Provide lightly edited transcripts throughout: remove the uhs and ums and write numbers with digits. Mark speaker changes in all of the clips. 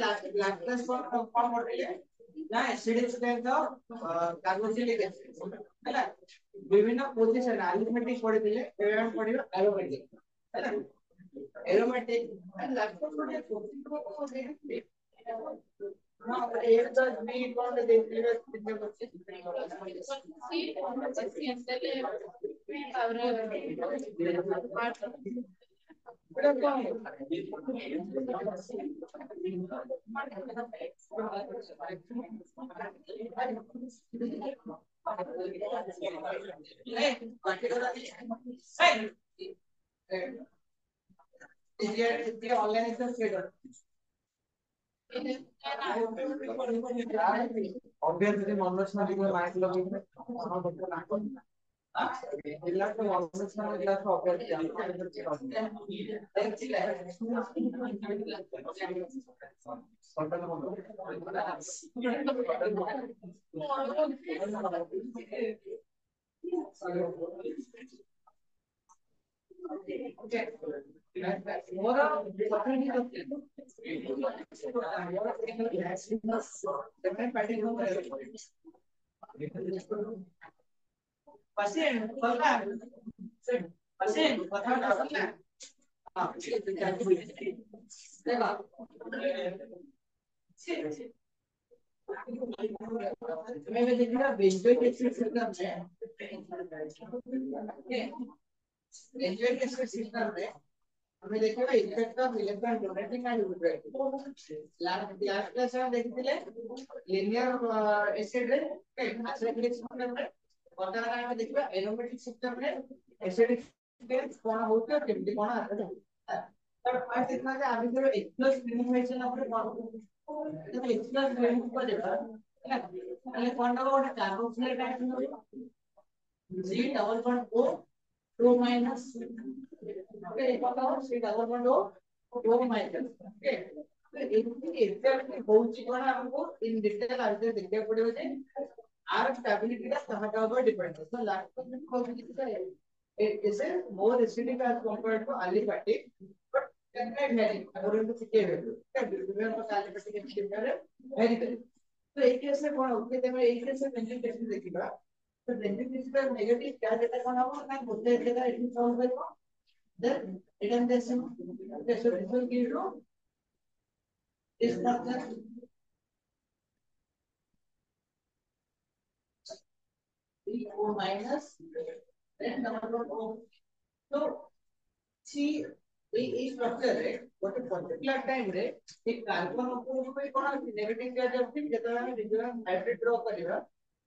Speaker 1: Lactose କଣ କରୁଥିଲେ ନା ଏସିଡିକ ଷ୍ଟ୍ରେନ୍ଥ କାର୍ବୋକ୍ସିଲିକ ଏସିଡ ହେଲା ବିଭିନ୍ନ ପୋଜିଶନ ଆଲିଫେଟିକ ପଢିଥିଲେ ଏବେ ପଢିବା ଆରୋମେଟିକ ହେଲା aromatic lactose ଗୋଟେ ପ୍ରୋଟିନ ହଁ ଏ ତ ବି କଣ ଦେଇଥିଲେ obviously मनोज ने भी माइक लगे जिला तो मनोज ने जिला तो हमें देखिए effect of electron donating and neutral last class में देखिए लिनियर एसिड रे एसिडिक सिस्टम रे वर्तमान में देखिए एरोमेटिक सिस्टम रे एसिडिक स्टेट कोन होते केमती कोन आते तर फास्ट इतना जे आबि जो एक्सप्लोस मिनिमाइजेशन अपने कोन तो एक्सप्लोस ग्रेडिंग को देबा એટલે કોણ તો ଗୋଟେ carboxylate ion G double bond O 2 minus okay बताओ C double bond O 2 minus okay तो एग्जैक्टली होउची कोन हमको इन डिटेल आगे देखिए पड़ियो जे आर स्टेबिलिटी का कहां ऊपर डिपेंड है तो लास्ट में को it is more acidic as compared to aliphatic but definitely very according to CK value different for aliphatic and different very very तो एक केस में कौन होते हैं एक केस में बेंजीन देखिएगा तो बेंजीन का नेगेटिव क्या देता है ना वो ना बोलते हैं देता है इट सॉल्व करो then redundant okay so this will give you this structure O minus then number O so see এই স্ট্রাকচার রে ଗୋଟେ পার্টিকুলার টাইম রে এই কার্বন উপর কোই কোন নেগেটিভ চার্জ আছে যেটা আমি রেজোনেন্স হাইব্রিড ড্র କରିବା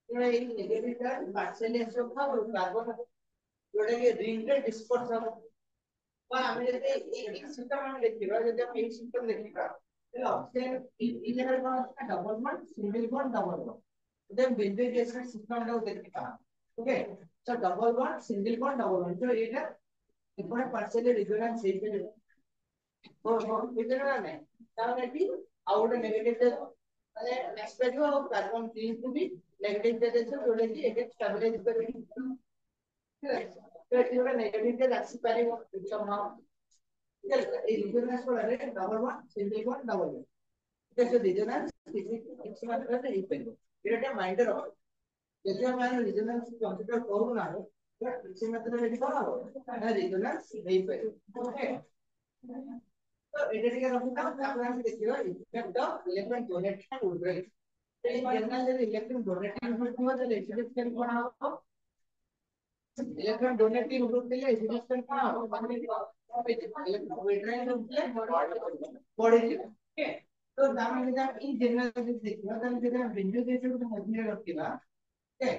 Speaker 1: ତେଣୁ এই ନେଗେଟିଭ ଚାର୍ଜ ପାର୍ସିଆଲି ଆସିବ କାର୍ବନ ଯୋଉଟା କି ରିଙ୍ଗ ରେ ଡିସ୍ପର୍ସ ହବ বা আমি যদি এই সিস্টেম আমি দেখিবা যদি আমি এই সিস্টেম দেখিবা তাহলে অপশন এই জায়গায় কোন আছে double bond single bond double bond then benzene গ্যাসের সিস্টেমটাও দেখিবা okay so double bond single bond double bond তো এটা এখানে পার্সিয়ালি রেজোনেন্স ହେଇପାରିବ ଓ ବୁଝିଲ ନା ନାଇଁ ତାମାନେ ଏଠି ଆଉ ଗୋଟେ ନେଗେଟିଭ ଚାର୍ଜ ମାନେ ନେକ୍ସଟ ଆସିବ ଆଉ କାର୍ବନ 3 କୁ ବି ନେଗେଟିଭ ଚାର୍ଜ ଆସିବ ଯୋଉଟା କି ଏଟା ଷ୍ଟାବିଲାଇଜ କରିବ ଠିକ ଅଛି तो ଏଠି ଗୋଟେ ନେଗେଟିଭ ଚାର୍ଜ ଆସି ପାରିବ somehow এই রেজোনেন্স ফଳରେ double bond single bond double bond এটা যে রেজোনেন্স কিছু মাত্রাରେ ହେଇପାରିବ এটা ମାଇଣ୍ଡ ରେ ରଖ ଯଦି ଆମେ ରେଜୋନେନ୍ସ କନସିଡର କରୁନା କିଛି ମାତ୍ରାରେ ଏଠି କଣ ହବ ନା ରେଜୋନେନ୍ସ ହେଇପାରିବ ଓକେ तो এটা ଟିକେ ରଖିଥାଅ ତାପରେ ଆମେ ଦେଖିବା ଇଫେକ୍ଟ ଅଫ ଇଲେକ୍ଟ୍ରନ ଡୋନେଟିଂ ଆଣ୍ଡ ୱିଥଡ୍ରଇଂ এই জেনারেল যদি ইলেকট্রন ডোনেটিং গ্রুপ হয় তাহলে এসিডিক স্টেট কোন হবে इलेक्ट्रॉन डोनेटिंग ग्रुप के लिए एसिडिक कौन हो इलेक्ट्रॉन विड्रॉइंग ग्रुप के लिए बॉडी ओके तो दाम में इन जनरल देखिबा ताले जेना बिंदु देसे को मध्य रखिबा ओके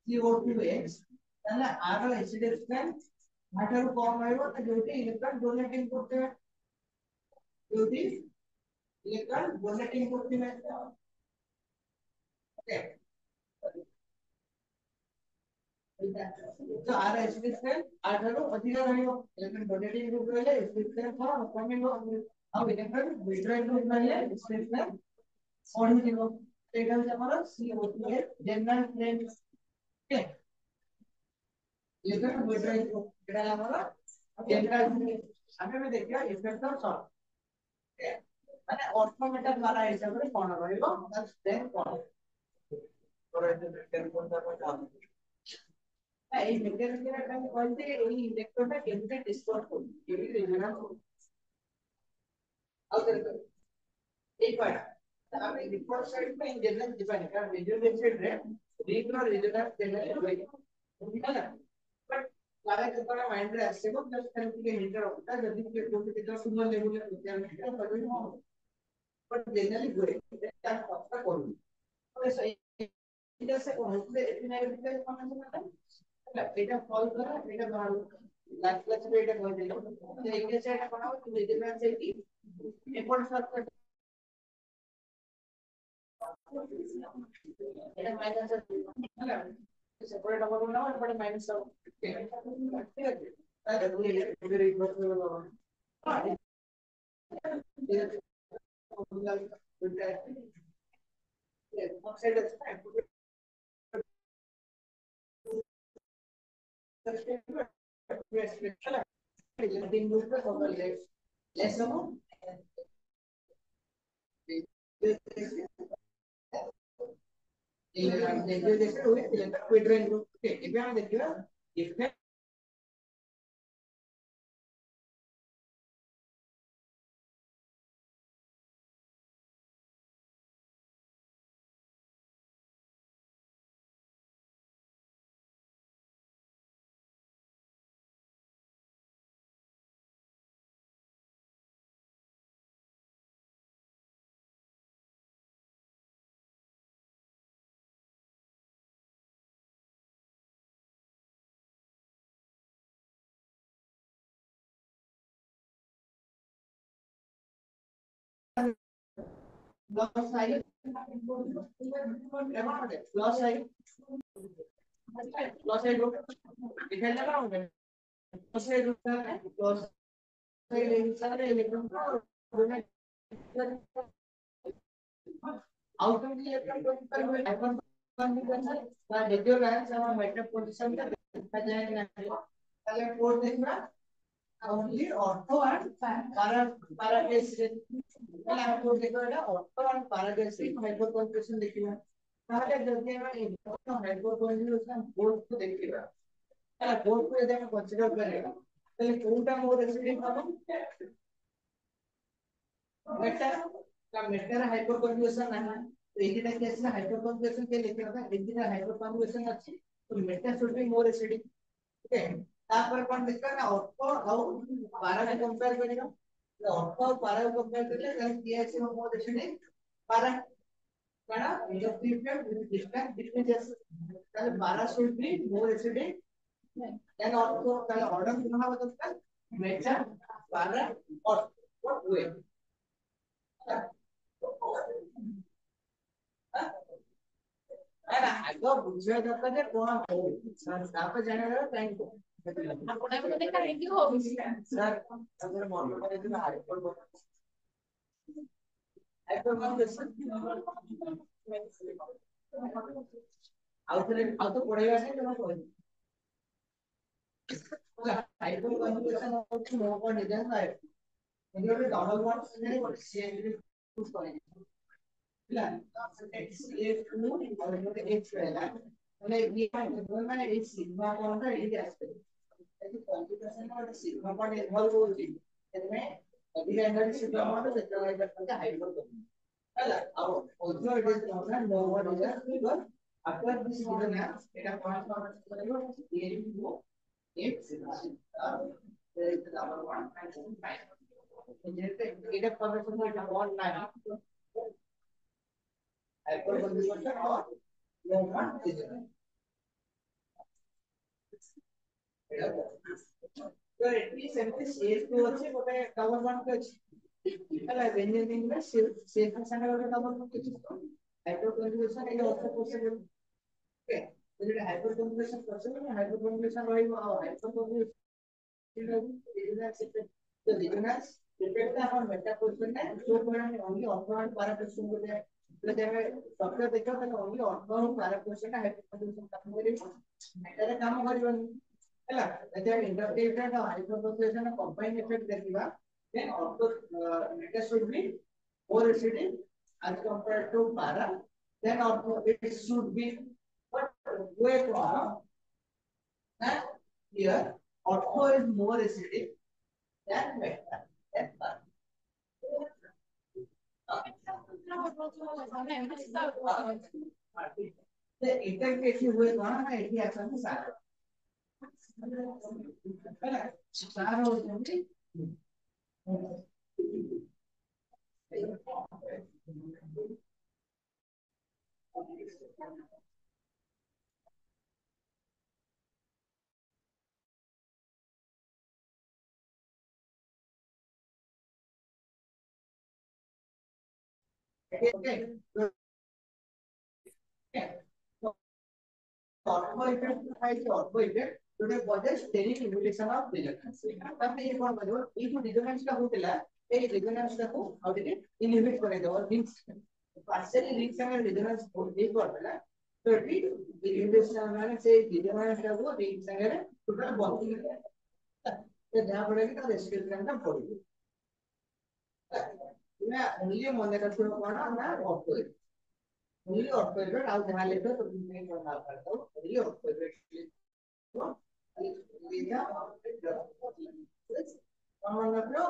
Speaker 1: CO2H ताले आर एसिडेशन माटर कम होइबो त जोटी इलेक्ट्रॉन डोनेटिंग करते जोटी इलेक्ट्रॉन डोनेटिंग करते ओके तो आर एसिडेशन आठारो अधिक रहइबो इलेक्ट्रॉन डोनेटिंग ग्रुप रहले एसिडेशन कम कमिबो अब इलेक्ट्रॉन विड्रॉइंग ग्रुप रहले एसिडेशन पढ़िଯିବ ସେଇଟା ହଉଛି ଆମର CO2 general friend okay electron withdrawing ଏଟା ଆମର ଜେନେରାଲ ଆମେ ବି ଦେଖିବା ଇଫେକ୍ଟ ଅଫ ସଲ୍ଟ ମାନେ ଅର୍ଥମେଟା ଦ୍ୱାରା ହିସାବରେ କଣ ରହିବ ତା ସ୍ଟ୍ରେନ୍ଥ କଣ ତୋର ଏତେ ମେଟେରିଆଲ କୋନଟା କଣ ଏଇ ମେଟେରିଆଲ ଟା କହିଲି ଏଇ ଇଲେକ୍ଟ୍ରନଟା କେମିତି ଡିସ୍ପୋଜ କରୁଛି କେମିତି ରେଜୋନାନ୍ସ କରୁଛି ଆଉ ଏଇ ପାର୍ଟ ଆମେ ରିପୋର୍ଟ ସାଇड पे जनरल डिफाइन कर विजुअल साइड रे रीड और रेजोनेंस जनरल होई बुझला बट लाइक जेतरा माइंड रे आसे को जस्ट करके के हिटर होता जदी के कोई के सुंदर लेवल रे विचार में पड़े हो बट जनरली होए क्या पता करू तो सही जैसे होते इतने डिटेल कौन है এটা ফল করা এটা ভালো লাস্ট ক্লাসে এটা কই দিলাম যে এই যে এটা বানাও তুমি রেজোনেন্স এটি এরপর সব এটা মাইনাস হ্যাঁ সেপারেট হবে না এরপরে মাইনাস হবে ঠিক আছে তাহলে তুমি এর ইকুয়াল করে দাও অক্সাইড আছে তিন গ্রুপে কত লেস হবে il deseo de withdrawing que vean de que effect plus side plus side plus side दिखाई लगा रहा हूँ plus side plus side सारे इलेक्ट्रॉन आउटकम के इलेक्ट्रॉन पर आइकन कॉन्फ़िगरेशन का रेडियो लाइन से हम मेटल पोजीशन का देखा जाएगा पहले कोड देखना only ortho and paragastric তাহলে আমি কোড দেখব এটা ortho and paragastric hyperconjugation দেখিবা তাহলে যদি আমরা ortho hyperconjugation বোর্ড को দেখিবা তাহলে বোর্ড को যদি আমরা কনসিডার করি তাহলে কোনটা মোর রেসিডিউ হবে मेटा का मेटा हाइपरकन्जुगेशन है तो एटा केस में हाइपरकन्जुगेशन के लिखा था एटा हाइपरकन्जुगेशन अछि तो Meta should be more acidic okay तापर कोन देखा ना ऑर्थो और पारा को कंपेयर करेगा तो ऑर्थो और पारा को कंपेयर करले देन पीएच में मोर एसिडिक पारा काना जो प्रीफियर विद डिस्टेंस बिटवीन जस्ट ताले पारा should be more acidic then ortho ताले ऑर्डर कितना बदलता मेटा पारा और व्हाट वे ଆଗ ବୁଝିବା ଦରକାର ଯେ କଣ ହଉଛି ତାପରେ ଜାଣିବା କାହିଁକି ଆପଣ ଏବେ କାହିଁକି ହଉଛି ସାର୍ ତାପରେ ମନ କରି ଯଦି ଆଉ ତ ପଢେଇବା ପାଇଁ ତମେ କହିବି ହାଇପର କନ୍ଫିଗରେସନ ହଉଛି ମୋ ଉପରେ ନିର୍ଦ୍ଦେଶ ଥାଏ କିନ୍ତୁ ଗୋଟେ ଡବଲ ବଣ୍ଡ ସିଏ Plan. X if no or X well. Like we have one is sigma bond or it aspect. That is concentration or sigma bond involved होती है. इसमें अभी अंदर sigma bond है तो ये करते हैं हाइड्रोजन. है अब also it is known as lower order because after this given mass it is point A to X. There is the double one and 5. এটা কনভার্সন এটা অন নাই hyper conversion on low not digital তো এটি সেমটি CS2 আছে ଗୋଟେ double bond ଅଛି ହେଲା benzene ରେ ସେ ସାଙ୍ଗରେ ଗୋଟେ ଡବଲ ବଣ୍ଡ ଅଛି ହାଇଡ୍ରୋ କନଜୁଗେସନ ଏଇ ଅର୍ଥ ପସିବଲ ଓକେ ଯଦି ହାଇଡ୍ରୋ କନଜୁଗେସନ ପସିବଲ ହାଇଡ୍ରୋ କନଜୁଗେସନ ରହିବ ଆଉ ହାଇଡ୍ରୋ କନଜୁଗେସନ तो रिजोनेंस डिपेंड है on मेटा पोजीशन है जो point only orthogonal para position को है तो जब सॉफ्टवेयर देखो तो ओनली ऑर्थोगोनल पैरा पोजीशन है हाइड्रोजन काम करेगा मेटा रे काम करबनी ହେଲା ଯଦି ଇଣ୍ଟରପ୍ରିଟେଡ୍ ଆଉ ହାଇପରପୋଜିସନ କମ୍ବାଇନ୍ ଇଫେକ୍ଟ ଦେଖିବା then ortho Meta should be more acidic as compared to para then ortho it should be but way from that here ortho is more acidic than meta than para the interface हुए कौन है eighty action में सारा है सारा हो जाएंगे okay ortho effect है कि ऑर्थो इफेक्ट जोटे बजे स्टेरिक इन्हिबिशन ऑफ रिजोनेंस तापर ये कोन बजो ई जो रिजोनेंस का होतला ए रिजोनेंस का को आउटे इनहिबिट करे दो रिंग्स पार्शियली रिंग्स का रिजोनेंस होती करला तो इट इन्हिबिशन माने से रिजोनेंस का को रिंग्स संगे टोटल बंद कर तो जहां पड़े कि रेस्पिरेट करना पड़ेगा ना ओनली मन रखो कोन ना ऑर्थो only orthoid out जहां लेते हो तो नहीं करना पड़ता है only orthoid तो ये कौन मतलब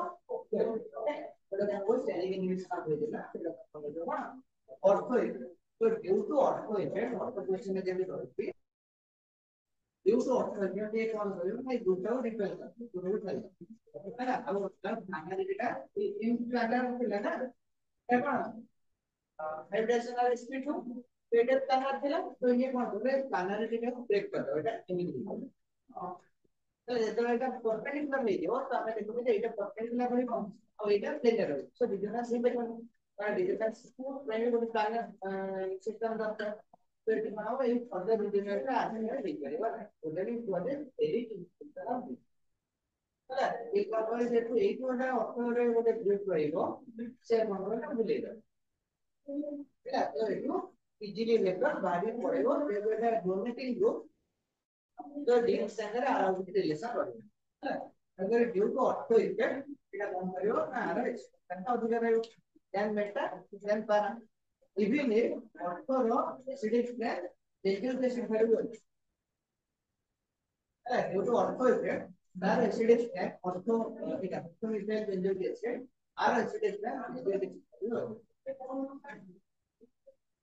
Speaker 1: तो वो सेलिंग इंग्लिश का भेज देना समझो ना orthoid तो due to orthoid ortho question में जब भी due to orthoid ये कौन करेगा भाई दूसरा रिपेयर कर दूसरा उठाएगा है ना अब मतलब खाना देगा इन प्लाटर होता है ना है कौन हाइड्रेशनल स्पीड हो पेटेड करना थिला तो ये कोन होबे प्लानरिटी को ब्रेक कर दो एटा इमिडिएटली तो जेतो एटा परपेंडिकुलर नै दियो तो हमें देखो जे एटा परपेंडिकुलर रहइबो और एटा प्लेनर रहइबो सो डिजिटल सिम पे कोन डिजिटल सिस्टम प्लेनर को प्लानर सिस्टम दरकार तो एटी बनाओ ए फर्दर डिजिटल का आदमी दे करेबा ओडरी कोडे एरी तरह ହେଲା ଏ କମ୍ପାନୀ ଯେହେତୁ ଏଇ କୋଟା ଅର୍ଥରେ ଗୋଟେ ଗ୍ରୁପ ରହିବ ସେ କମ୍ପାନୀଟା ବୁଲେଇବ ହେଲା ତ ଏଠୁ ଇଜିଲି ନେଟୱାର୍କ ବାହାରି ପଡିବ ଯେହେତୁ ଡୋନେଟିଂ ଗ୍ରୁପ ତ ଡିଲ୍ ସାଙ୍ଗରେ ଆର ଗୋଟେ ରିଲେସନ ରହିବ ହେଲା अगर ड्यू टू ऑर्थो इफेक्ट এটা কম করিব না আর এক্সপেক্টেশন ଅଧିକ ରହିବ দেন মেটা দেন পারা ইভিন ইফ অর্থର এସିଡିକ୍ ଡେଞ୍ଜର କେସ ଫେରିବ ହେଲା ड्यू टू ऑर्थो इफेक्ट তার এসিডিক অর্থ এটা অর্থ ইফেক্ট ডেঞ্জর কেস আর এসিডিক ডেঞ্জর কেস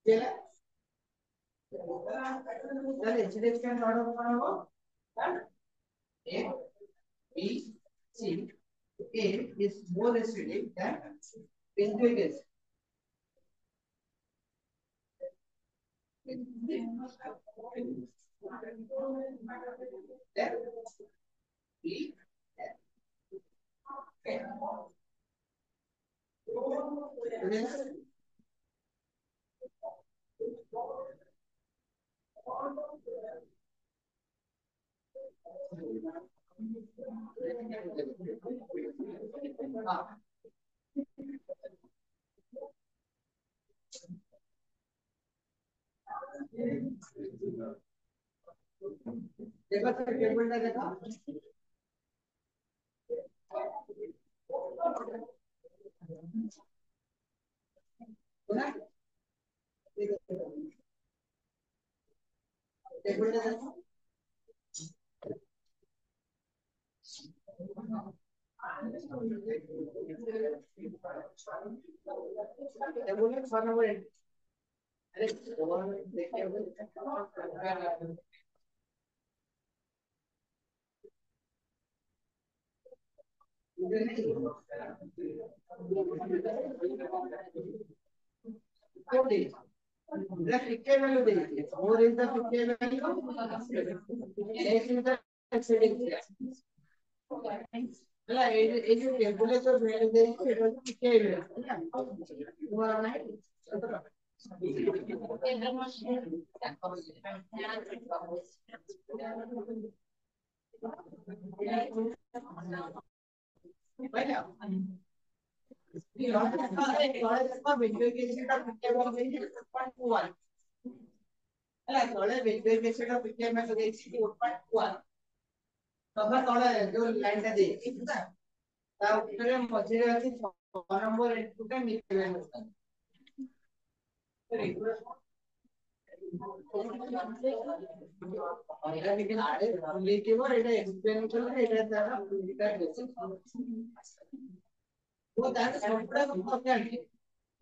Speaker 1: কেলা তাহলে এসিডিক অর্ডার করা হবে A B C A is more acidic than benzoic acid. Then B देखो सर टेबल देखा ना टेबल देखा टेबल में 6 नंबर अरे देखिए The pK value देखिए, 4 is the pK value, 8 is the acidic reactions. ହେଲା ଏଇ ଯୋଉ ଟେମ୍ପରେଚର ଭ୍ୟାଲୁ ଦେଇକି ଏଟା ହଉଛି pK value ହେଲା ତୁମର ନାହିଁ ହେଲା ହେଲା ତଳେ ବେଞ୍ଜୋଇକ୍ ଏସିଡ pK value ଦେଇଛି 4.1 ତମେ ତଳେ ଯୋଉ ଲାଇନ୍ ଟା ଦେଇଛି ହେଲା ତା ଉପରେ ମଝିରେ ଅଛି 6 ନମ୍ବର ଇନପୁଟ ମିଥେନ୍ ଏଇଟା ଟିକେ ଆଡେ ଲିଖିବ ଏଇଟା ଏକ୍ସପ୍ଲେନ୍ କଲେ ଏଇଟା ତାର ଏଇଟା ବେସିକ୍ वो दांत संपूर्ण को पकाने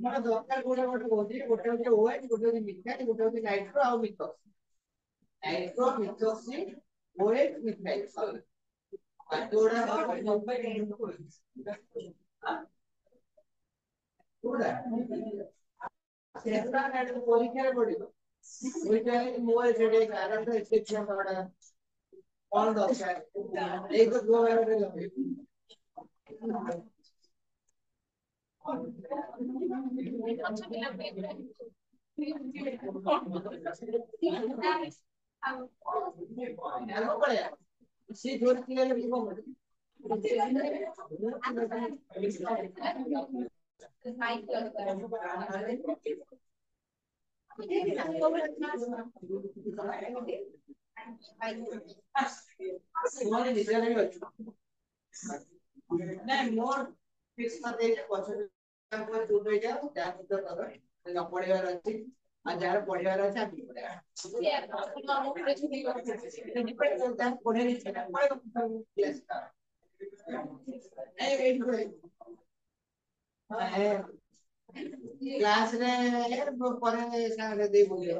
Speaker 1: ମୋର ଦରକାର ଗୋଟେ କହୁଛି ଗୋଟେ ହଉଛି OH ଗୋଟେ ହଉଛି ମିଥାଇଲ ଗୋଟେ ହଉଛି ନାଇଟ୍ରୋ ଆଉ ମିଥକ୍ସ ନାଇଟ୍ରୋ ମିଥକ୍ସି OH ମିଥାଇଲ ଯୋଉଟା ସେଟା ପରୀକ୍ଷାରେ ପଡିବ ପରୀକ୍ଷାରେ ମୋ ଏଠି କାରଣ ଏକ୍ସେପସନ ପଡା କଣ ଦରକାର ଏଇ ତ ଗୋବାରରେ ଲଗେଇବି ସେ ଯୋଉ ପିଲାରେ ନାଇଁ ମୋର ଫିକ୍ସ ମତେ ପଛରେ ପଢିବାର ଅଛି ଆଉ ଯାହାର ପଢିବାର ଅଛି ଆଗକୁ କ୍ଲାସ ରେ ପରେ ସାଙ୍ଗରେ ଦେଇ ବୁଲିବ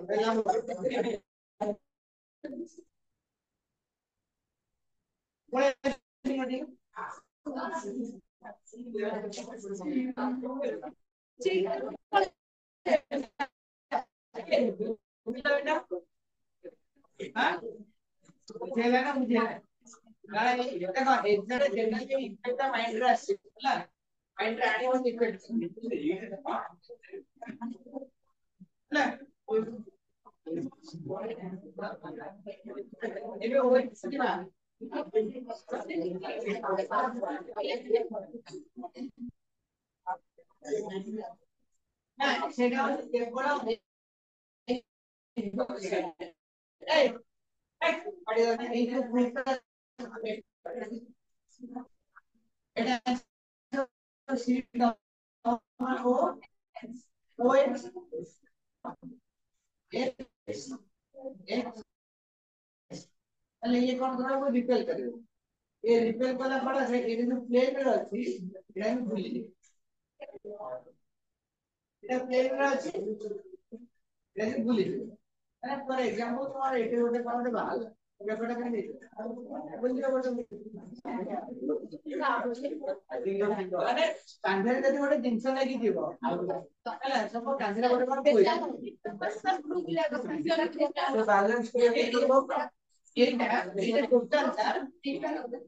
Speaker 1: ये कौन करा वो रिपेल करेगा ये रिपेल वाला बड़ा है ये जो प्लेन में रहती है ये भी भूल गए ये प्लेन में रहती है ये भी भूल गए अरे फॉर एग्जांपल तुम्हारा एटे होते पावते बाहर ये बड़ा कर दे बोल दिया अरे कांधे रे ଗୋଟେ ଜିନିଷ ଲାଗି ଯିବ ହେଲା ସବୁ କାନ୍ଧରେ ଗୋଟେ କଣ କୋଇ बैलेंस के ये टोटल सर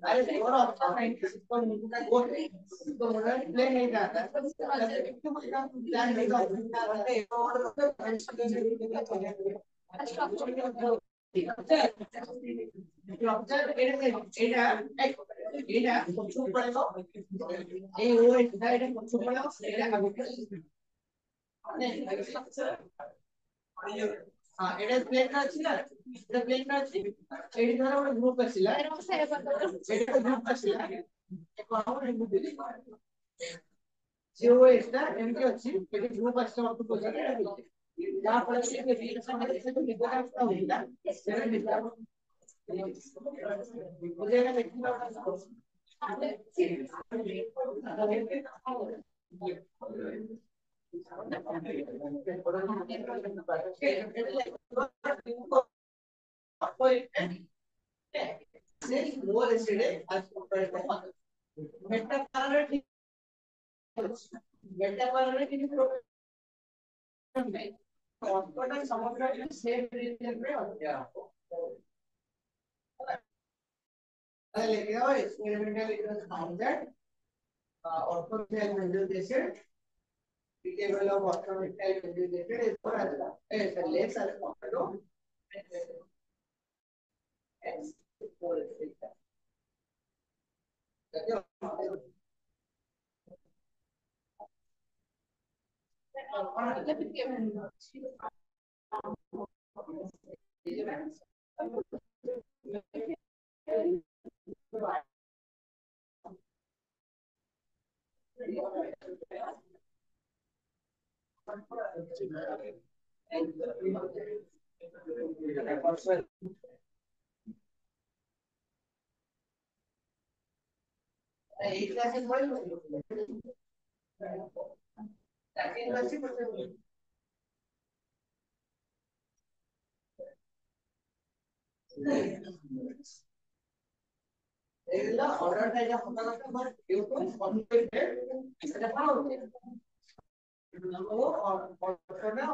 Speaker 1: अरे और ऑप्शन नहीं तो मुझे वो तो मुझे प्ले नहीं जाता प्लान नहीं स्ट्रक्चर এটা এটা কত পড়াবো এই ও এটা কত পড়াবো এটা আগে हाँ এটা প্লেন আছে না এটা প্লেন আছে এটি ধরো একটা গ্রুপ আছিল এটা গ্রুপ আছিল এখন আমরা গ্রুপ দিই जो এটা এমটি আছে এটি গ্রুপ আছে অত বোঝাতে যা পরে সে রিলেশনের সাথে লিখা আসতা হইলা সেটা লিখা বুঝে গেলে কি more yesterday as compared to बेटा पारा ठीक बेटा पारा किसी प्रोग्राम में कॉर्पोरेट समुद्र में सेम रीजन में हो गया आपको अरे लेके आओ experimental equation found that orthogonal conjugation table of orthogonal conjugation is for alpha is less alpha to x 4 order type of but due to conflicted এটা পাও ও অর্থটা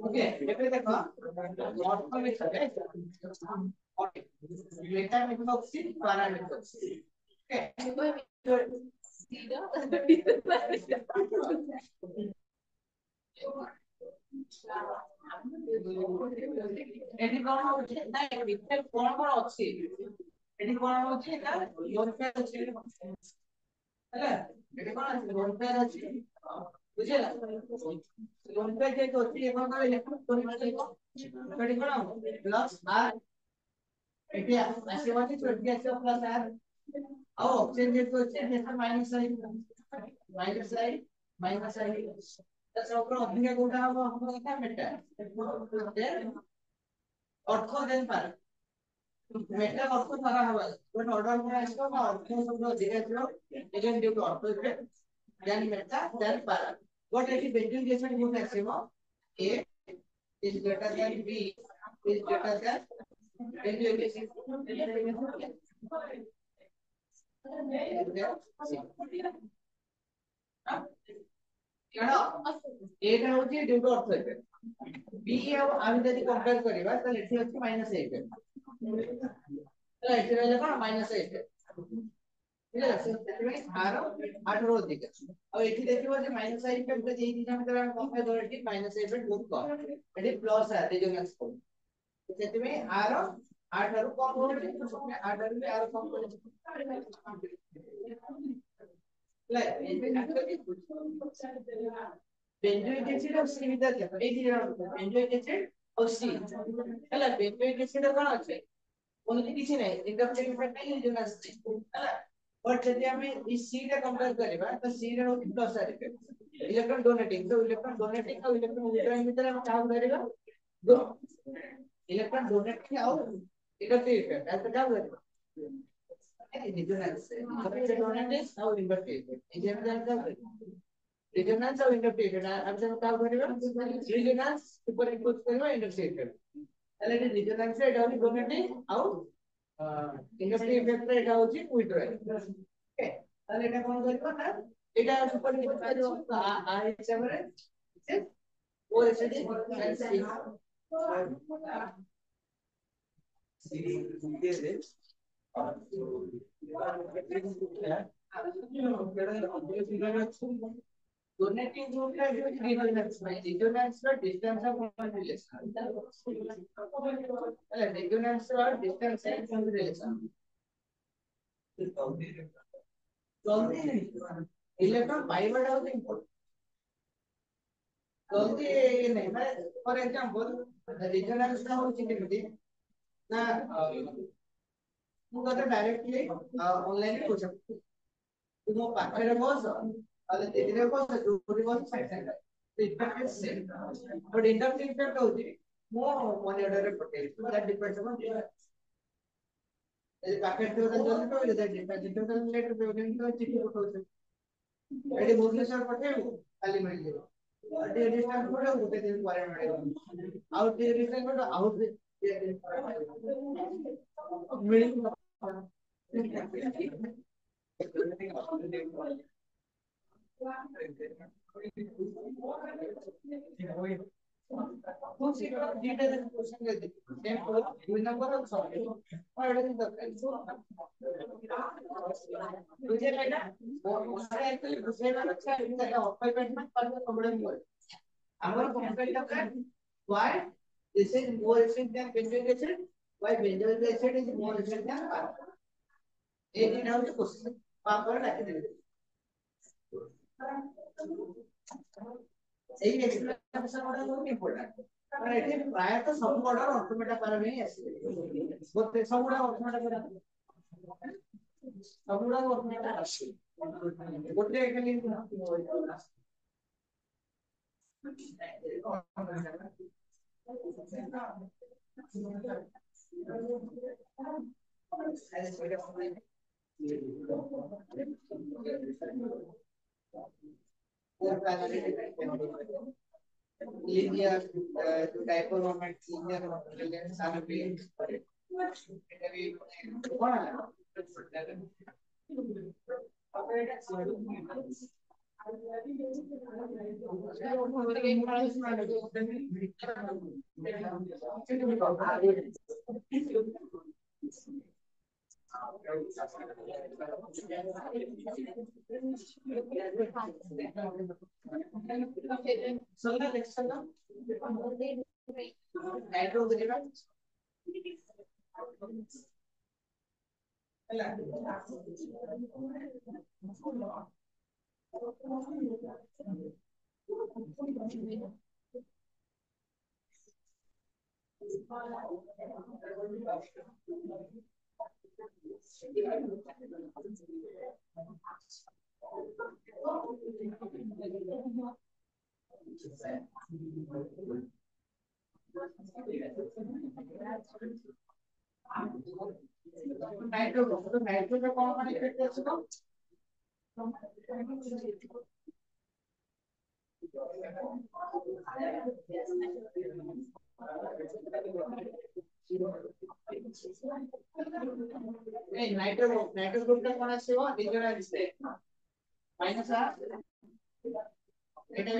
Speaker 1: Okay, देखो नॉट में है ओके लेटर में तो सी पारा में तो सी ओके एडी कोन होचे ना रिपेयर कोन अछि एडी कोन होचे ना लोन पे अछि ହେଲା ଏଠି କଣ ଅଛି ଲୋନ ପେ ଅଛି ବୁଝିଲା लोन पे जे ଅଛି ଏ କଣ କହିଲେ ଏଠି କଣ ପ୍ଲସ r ଏଠି ଆସିବ ଅଛି 20 ଆସିବ ପ୍ଲସ r ଆଉ ଅପସନ ଯେ ଅଛି ସେଟା ମାଇନସ ସାइन ତ ସବୁଠୁ ଅଧିକା କୋଉଟା ହବ କଥା ବେଟା অর্থ দেন পারে মেটার অর্থ ধরা হবে কোন অর্ডার করে আসবে বা অর্থ শব্দ দিকে দিও এখানে ডিউ অর্থ হবে দেন মেটা দেন পারা what is the beneficiation you maximum a is greater than b is greater than beneficiation কেন এটা হচ্ছে ডিউ অর্থ হবে b আর আমি যদি কম্পেয়ার করিবা তাহলে এটি হচ্ছে -8 তাহলে এটি হলো কত -8 ঠিক আছে ସେଥିପାଇଁ r 18 ଅଧିକ ଆଉ ଏଠି ଦେଖିବ ଯେ -8 ଟା ଦେଇ ଦିଟା ଭିତରେ ଆମେ କମ୍ପେୟାର କରିବା ଏଠି -8 ବହୁତ କମ ଏଠି ପ୍ଲସ r ରେଜୋନାନ୍ସ କମ ସେଥିପାଇଁ r 8 ରୁ କମ ହଉଛି 8 ରୁ ବି r କମ କରୁଛି benzoic acid और c ଭିତରେ ଦେଖ ଏଇ ଦିଟା benzoic acid ଆଉ c ହେଲା benzoic acid କଣ ଅଛି কোনটি কিছু নাই ইন্ডাকটিভ ইফেক্ট নাই রেজোনান্স ହେଲା बट যদি আমি এই c টা কম্পেয়ার করিবা তো c ର হଉଛି প্ଲস r ইফেক্ট ইলেক্ট্রন ডোনেটিং তো ইলেক্ট্রন ডোনেটিং ଆଉ ইলেକ୍ଟ୍ରନ୍ ୱିଥଡ୍ରଇଂ ଭିତରେ ଆମେ କାହାକୁ ଧରିବା ଇଲେକ୍ଟ୍ରନ୍ ଡୋନେଟିଂ ଆଉ ଇଣ୍ଡକ୍ଟିଭ ଇଫେକ୍ଟ ଏତ କାହାକୁ ଧରିବା ରେଜୋନାନ୍ସ ଡୋନେଟିଂ ଆଉ ଇଣ୍ଡକ୍ଟିଭ ଇଫେକ୍ଟ এই যে আমরা জানতে রেজোনান্স ଆଉ ইন্ডাকটিভ ইফেক্ট ଆମେ କାହାକୁ ଧରିବା রেজোনান্স উপরে ইনপুট କରିବା ইন্ডাকটিভ ইফেক্ট তাহলে এই রেজোনান্স এটা হচ্ছে ডোনেটিং ଆଉ ইন্ডাকটিভ ইফেক্ট এটা হচ্ছে ୱିଥଡ୍রইং ওকে তাহলে এটা কোন করব না এটা সুপার নিতে পারো আর হিসাবে ও এসে donating group का जो resonance में resonance का distance of relation अरे resonance और distance है relation जल्दी इलेक्ट्रॉन पाइबट हाउस इम्पोर्टेंट जल्दी नहीं मैं फॉर एग्जांपल resonance का हो चिकित्सा ना तुम अगर डायरेक्टली ऑनलाइन हो सकते तुम पाखरे बस अरे देखने को जरूरी बस साइड साइड तो effect is same but inductive effect होती मो मॉनिटर रे पटे दैट डिपेंड्स ऑन ये पैकेट तो जल्दी तो दैट डिपेंड्स तो लेटर पे तो चिट्ठी पठोचे एडी भुवनेश्वर पठेबो खाली मिल जेबो अडी डिस्टेंस पड़े गोटे दिन पर मिलेबो आउट डिस्टेंस पड़े आउट मिल कुछ डेटा देन क्वेश्चन दे देन कोई नंबर ऑफ सॉल्व और এটা কিন্তু বুঝে না ওরা एक्चुअली বুঝে না হচ্ছে এটা অপারেটমেন্ট পারবে প্রবলেম হয় আমার কম্পেয়ারটা কর why this is more efficient than benzoic acid why benzoic acid is more efficient than carbon এটা হচ্ছে কোশ্চেন পাপড় রাখি দেবে এই এক্সপ্লেনেশন গুলো খুব ইম্পর্টেন্ট মানে এটি প্রায়ত সব অর্ডার অটোমেটা পারা নেই আসে বলতে সবগুলা অটোমেটা করে সবগুলা অটোমেটা আসে বলতে এখানে linear dipole moment linear moment सारे भी এটা भी কোন सोलर लेक्चर ना नाइट्रो बुझिबा ହେଲା नाइट्रो तो नाइट्रो का कौन सा इफेक्ट है इसको नहीं नाइट्रो नाइट्रो ग्रुप का कौन सा है डिजोनाइज से माइनस आ এটা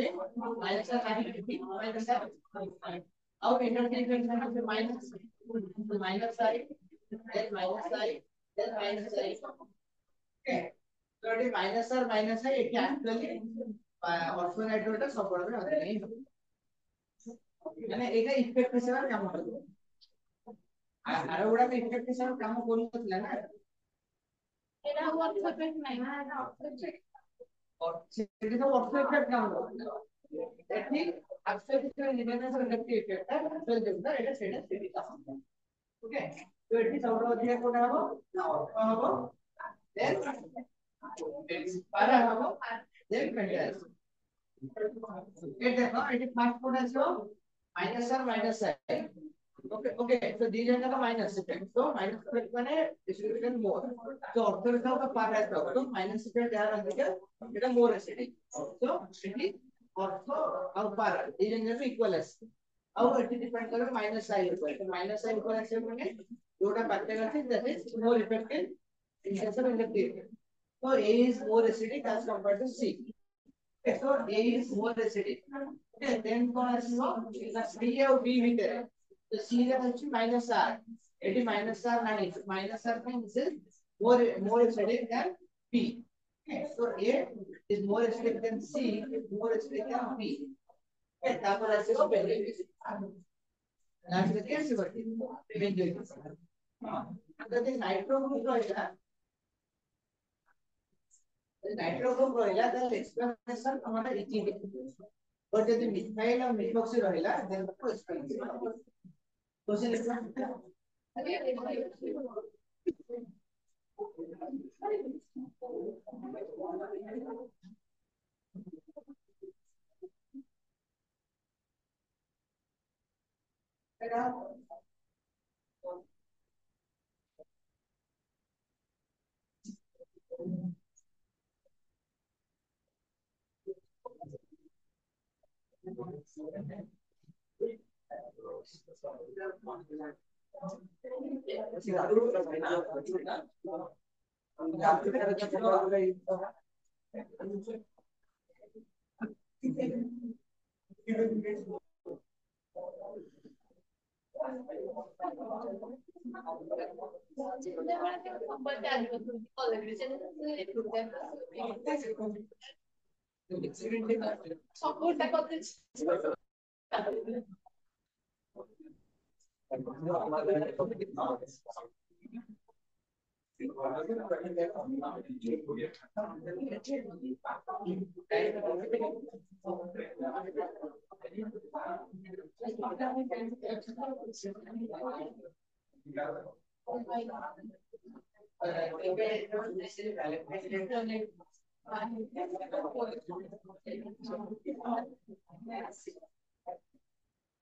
Speaker 1: माइनस आ माइनस आ और इंटरचेंज करना फिर minus minus I then minus I then minus I okay so it is minus I it actually orphan hydrogen support में होता नहीं मैंने एक इफेक्ट हिसाब से काम करते আরো ওটা ইফেক্ট হিসাবে কাম করতেছিল না এটা অর্থ ইফেক্ট নাই না এটা অর্থ ইফেক্ট সেটা তো অর্থ ইফেক্ট কাম করে ঠিক অ্যাবসলিউট ইন্ডিপেন্ডেন্স রিলেটিভ ইফেক্ট চল যেটা এটা সেটা সেটা কাম ওকে তো এটি সৌর অধ্যায় কোন হবে না অর্থ হবে দেন পারা হবে দেন পেন্টাস এটা দেখো এটা ফার্স্ট কোড আছে মাইনাস আর minus I Okay, okay. So these are the minus effect. So minus effect माने distribution more. So orthogonal का part है तो minus effect क्या रहता है? इधर more acidic. So it is ortho और par. These are the equal as. अब it depend करेगा minus I equal. So minus I equal ऐसे माने जो टा पार्टिकल है that is more effective in case of inductive. So A is more acidic as compared to C. Okay, so A is more acidic. Okay, then कौन है इसमें? C और B भी है. तो C का value minus R. It is minus R नहीं. Minus R means more acidic than B. Okay, so A is more acidic than C. More acidic than B. Okay, तापर ऐसे को पहले लास्ट में कैसे बढ़ती है? अगर ये नाइट्रो ग्रुप रहेगा, नाइट्रो ग्रुप रहेगा तो एक्सप्रेशन हमारा इजी है. और जब मिथाइल और मिथोक्सी रहेगा, then उसको एक्सप्रेशन तो से लिखना